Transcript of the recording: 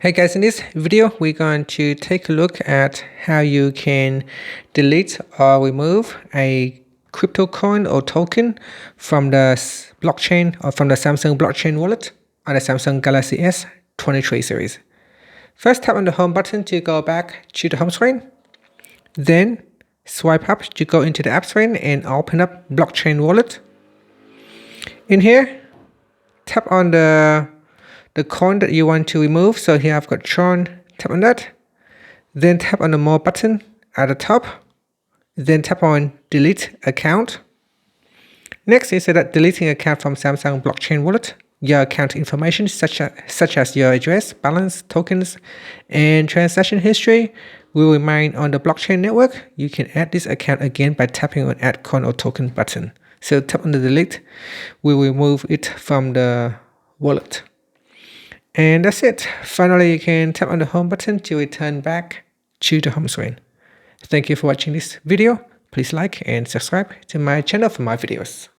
Hey guys, in this video, we're going to take a look at how you can delete or remove a crypto coin or token from the blockchain or from the Samsung blockchain wallet on the Samsung Galaxy S23 series. First, tap on the home button to go back to the home screen. Then swipe up to go into the app screen and open up blockchain wallet. In here, tap on the coin that you want to remove. So here I've got Tron, tap on that. Then tap on the more button at the top. Then tap on delete account. Next is that deleting account from Samsung blockchain wallet. Your account information such as your address, balance, tokens, and transaction history will remain on the blockchain network. You can add this account again by tapping on add coin or token button. So tap on the delete will remove it from the wallet. And that's it. Finally, you can tap on the home button to return back to the home screen. Thank you for watching this video. Please like and subscribe to my channel for more videos.